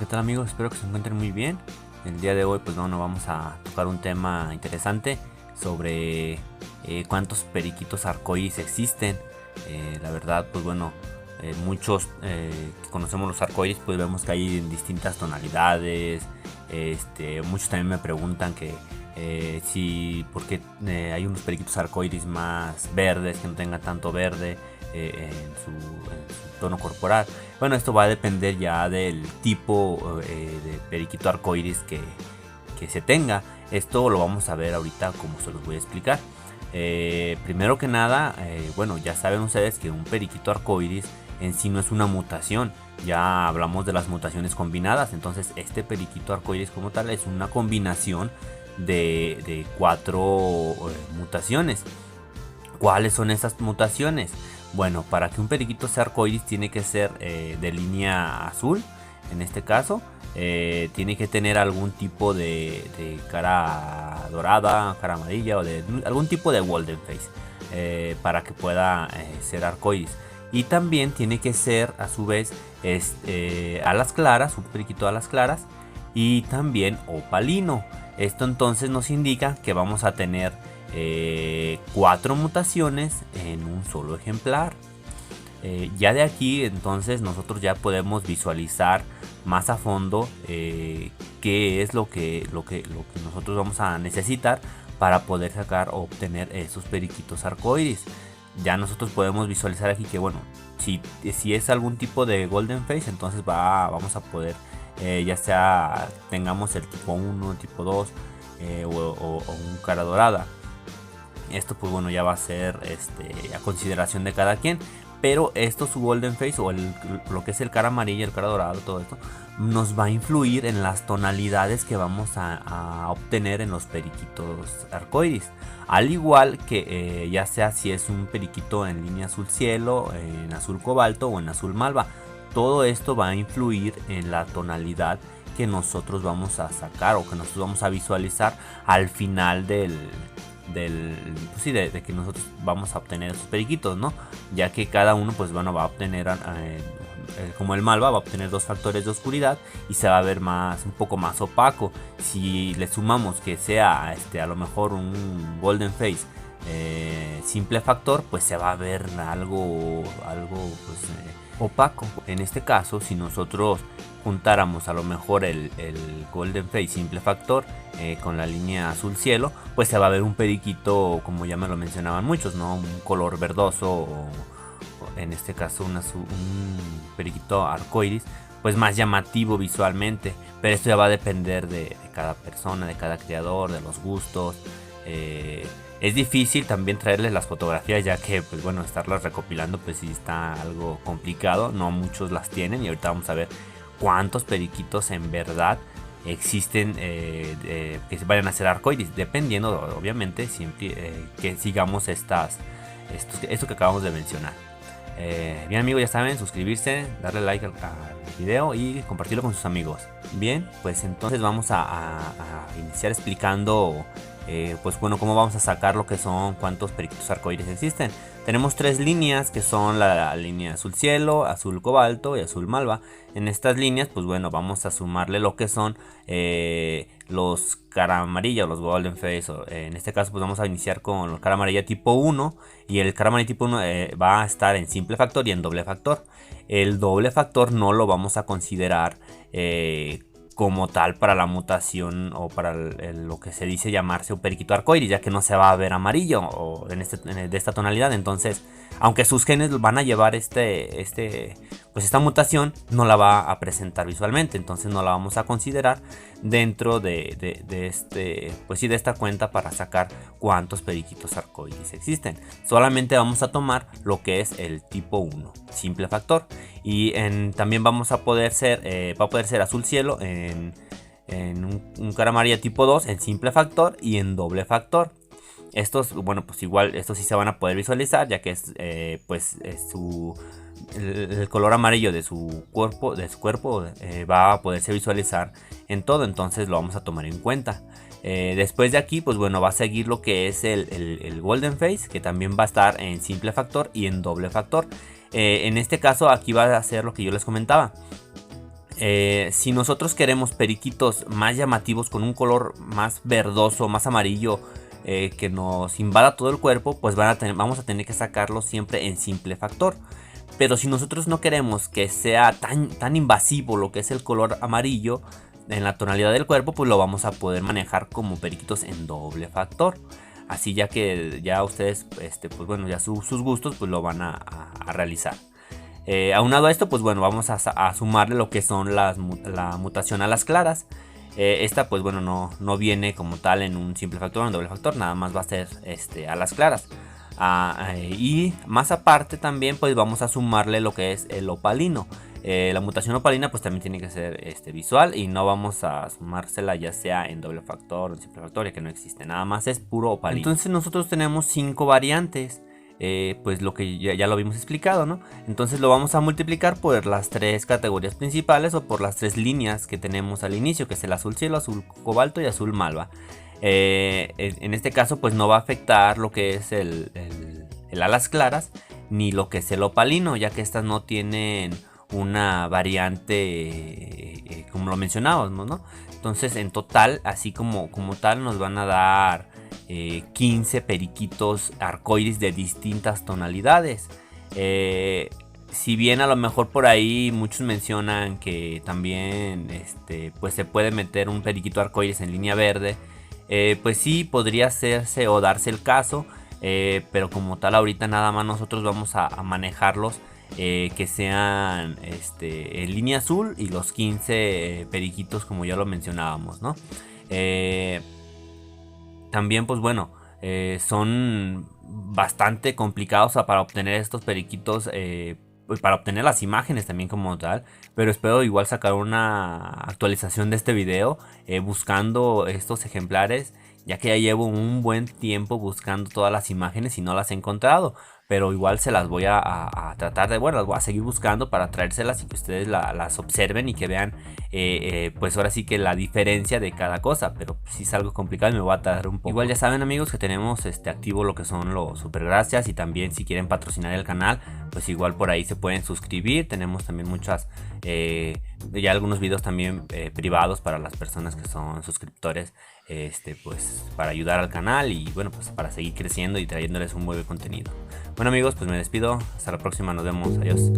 tal amigos? Espero que se encuentren muy bien. El día de hoy pues bueno, vamos a tocar un tema interesante sobre cuántos periquitos arcoíris existen. La verdad pues bueno, muchos que conocemos los arcoíris pues vemos que hay en distintas tonalidades. Muchos también me preguntan que si porque hay unos periquitos arcoíris más verdes, que no tengan tanto verde en su tono corporal. Bueno, esto va a depender ya del tipo de periquito arcoíris que se tenga. Esto lo vamos a ver ahorita como se los voy a explicar. Primero que nada, bueno, ya saben ustedes que un periquito arcoíris en sí no es una mutación. Ya hablamos de las mutaciones combinadas. Entonces este periquito arcoíris como tal es una combinación de 4 mutaciones. ¿Cuáles son esas mutaciones? Bueno, para que un periquito sea arcoíris tiene que ser de línea azul. En este caso tiene que tener algún tipo de cara dorada, cara amarilla o de algún tipo de golden face para que pueda ser arcoíris. Y también tiene que ser a su vez alas claras, un periquito a alas claras, y también opalino. Esto entonces nos indica que vamos a tener 4 mutaciones en un solo ejemplar. Ya de aquí entonces nosotros ya podemos visualizar más a fondo qué es lo que nosotros vamos a necesitar para poder sacar o obtener esos periquitos arcoíris. Ya nosotros podemos visualizar aquí que bueno, si es algún tipo de golden face, entonces vamos a poder ya sea tengamos el tipo 1, el tipo 2 o un cara dorada. Esto pues bueno ya va a ser a consideración de cada quien. Pero esto, su golden face o lo que es el cara amarilla, el cara dorado, todo esto nos va a influir en las tonalidades que vamos a obtener en los periquitos arcoíris. Al igual que ya sea si es un periquito en línea azul cielo, en azul cobalto o en azul malva. Todo esto va a influir en la tonalidad que nosotros vamos a sacar o que nosotros vamos a visualizar al final de que nosotros vamos a obtener esos periquitos, ¿no? Ya que cada uno pues bueno va a obtener como el malva va a obtener 2 factores de oscuridad y se va a ver un poco más opaco. Si le sumamos que sea a lo mejor un golden face simple factor, pues se va a ver algo pues opaco. En este caso, si nosotros juntáramos a lo mejor el golden face simple factor con la línea azul cielo, pues se va a ver un periquito, como ya me lo mencionaban muchos, ¿no? Un color verdoso o en este caso un periquito arcoíris, pues más llamativo visualmente. Pero esto ya va a depender de cada persona, de cada creador, de los gustos. Es difícil también traerles las fotografías, ya que pues bueno, estarlas recopilando pues sí está algo complicado. No muchos las tienen y ahorita vamos a ver cuántos periquitos en verdad existen que vayan a ser arcoíris, dependiendo obviamente siempre que sigamos esto que acabamos de mencionar. Bien amigos, ya saben, suscribirse, darle like al video y compartirlo con sus amigos. Bien, pues entonces vamos a iniciar explicando pues bueno, cómo vamos a sacar lo que son cuántos periquitos arcoíris existen. Tenemos 3 líneas que son la línea azul cielo, azul cobalto y azul malva. En estas líneas pues bueno, vamos a sumarle lo que son los cara amarilla o los golden face. En este caso pues vamos a iniciar con el cara amarilla tipo 1 y el cara amarilla tipo 1 va a estar en simple factor y en doble factor. El doble factor no lo vamos a considerar como tal para la mutación o para lo que se dice llamarse un periquito arcoíris, ya que no se va a ver amarillo o de esta tonalidad. Entonces, aunque sus genes van a llevar pues esta mutación, no la va a presentar visualmente. Entonces no la vamos a considerar dentro de esta cuenta para sacar cuántos periquitos arcoíris existen. Solamente vamos a tomar lo que es el tipo 1, simple factor. Y también va a poder ser azul cielo en un cara amarilla tipo 2 en simple factor y en doble factor. Estos, bueno, pues igual estos sí se van a poder visualizar, ya que el color amarillo de su cuerpo va a poderse visualizar en todo. Entonces lo vamos a tomar en cuenta. Después de aquí, pues bueno, va a seguir lo que es el golden face, que también va a estar en simple factor y en doble factor. En este caso aquí va a ser lo que yo les comentaba. Si nosotros queremos periquitos más llamativos con un color más verdoso, más amarillo, que nos invada todo el cuerpo, pues vamos a tener que sacarlos siempre en simple factor. Pero si nosotros no queremos que sea tan invasivo lo que es el color amarillo en la tonalidad del cuerpo, pues lo vamos a poder manejar como periquitos en doble factor. Así ya que ya ustedes, pues bueno, ya sus gustos pues lo van a realizar. Aunado a esto, pues bueno, vamos a sumarle lo que son la mutación a las claras. Esta pues bueno no viene como tal en un simple factor o en doble factor, nada más va a ser a las claras. Y más aparte también pues vamos a sumarle lo que es el opalino. La mutación opalina pues también tiene que ser visual y no vamos a sumársela ya sea en doble factor o en simple factor, ya que no existe, nada más es puro opalino. Entonces nosotros tenemos 5 variantes. Pues lo que ya lo habíamos explicado, ¿no? Entonces lo vamos a multiplicar por las 3 categorías principales o por las 3 líneas que tenemos al inicio, que es el azul cielo, azul cobalto y azul malva. En este caso pues no va a afectar lo que es el alas claras ni lo que es el opalino, ya que estas no tienen una variante como lo mencionábamos, ¿no? Entonces en total, así como tal, nos van a dar 15 periquitos arcoíris de distintas tonalidades. Si bien a lo mejor por ahí muchos mencionan que también pues se puede meter un periquito arcoíris en línea verde, pues sí podría hacerse o darse el caso, pero como tal ahorita nada más nosotros vamos a manejarlos que sean en línea azul y los 15 periquitos como ya lo mencionábamos, ¿no? También pues bueno, son bastante complicados para obtener estos periquitos, pues para obtener las imágenes también como tal, pero espero igual sacar una actualización de este video buscando estos ejemplares, ya que ya llevo un buen tiempo buscando todas las imágenes y no las he encontrado. Pero igual se las voy a tratar de, bueno, las voy a seguir buscando para traérselas y que ustedes las observen y que vean, pues ahora sí que la diferencia de cada cosa. Pero si es algo complicado y me voy a tardar un poco. Igual ya saben amigos que tenemos activo lo que son los super gracias, y también si quieren patrocinar el canal, pues igual por ahí se pueden suscribir. Tenemos también muchas, ya algunos videos también privados para las personas que son suscriptores, pues para ayudar al canal y bueno, pues para seguir creciendo y trayéndoles un buen contenido. Bueno amigos, pues me despido, hasta la próxima, nos vemos, adiós.